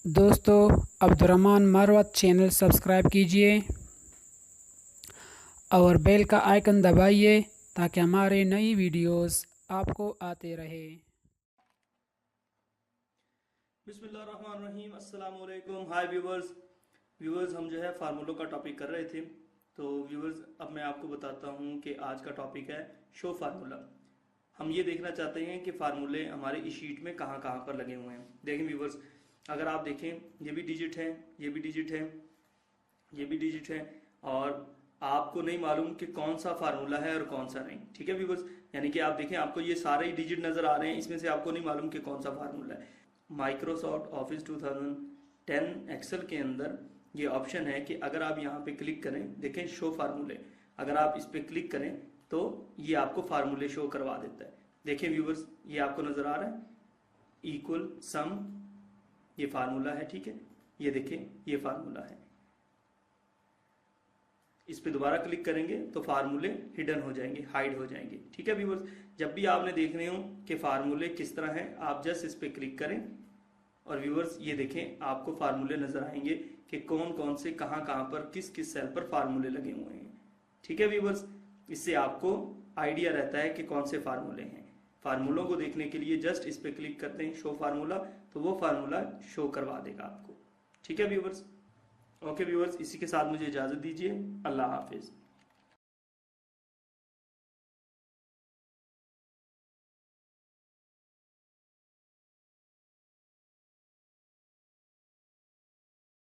दोस्तों, Abdurrahman Marwat channel subscribe कीजिए और बेल का आइकन दबाइए ताकि हमारे नई वीडियोस आपको आते रहे। बिस्मिल्लाहिर्रहमानिर्रहीम, अस्सलाम वालेकुम। हाय व्यूवर्स हम जो है फार्मूलों का टॉपिक कर रहे थे। तो व्यूवर्स अब मैं आपको बताता हूँ कि आज का टॉपिक है शो फार्मूला। हम ये देखना चाहते हैं कि फार्मूले हमारे इस शीट में कहाँ कहाँ पर लगे हुए हैं। देखें व्यूवर्स, अगर आप देखें ये भी डिजिट है, ये भी डिजिट है, ये भी डिजिट है, और आपको नहीं मालूम कि कौन सा फार्मूला है और कौन सा नहीं। ठीक है व्यूवर्स, यानी कि आप देखें आपको ये सारे ही डिजिट नजर आ रहे हैं, इसमें से आपको नहीं मालूम कि कौन सा फार्मूला है। माइक्रोसॉफ्ट ऑफिस 2010 एक्सेल के अंदर ये ऑप्शन है कि अगर आप यहाँ पे क्लिक करें, देखें शो फार्मूले, अगर आप इस पे क्लिक करें तो ये आपको फार्मूले शो करवा देता है। देखें व्यूवर्स, ये आपको नजर आ रहा है, इक्वल सम, ये फार्मूला है। ठीक है, ये देखें ये फार्मूला है। इस पे दोबारा क्लिक करेंगे तो फार्मूले हिडन हो जाएंगे, हाइड हो जाएंगे। ठीक है व्यूवर्स, जब भी आपने देखने हो कि फार्मूले किस तरह हैं, आप जस्ट इस पे क्लिक करें और व्यूवर्स ये देखें आपको फार्मूले नजर आएंगे कि कौन कौन से कहां कहां पर किस किस सेल पर फार्मूले लगे हुए हैं। ठीक है व्यूवर्स, इससे आपको आइडिया रहता है कि कौन से फार्मूले हैं। फार्मूलों को देखने के लिए जस्ट इस पे क्लिक करते हैं शो फार्मूला, तो वो फार्मूला शो करवा देगा आपको। ठीक है व्यूवर्स, ओके व्यूवर्स, इसी के साथ मुझे इजाजत दीजिए। अल्लाह हाफिज।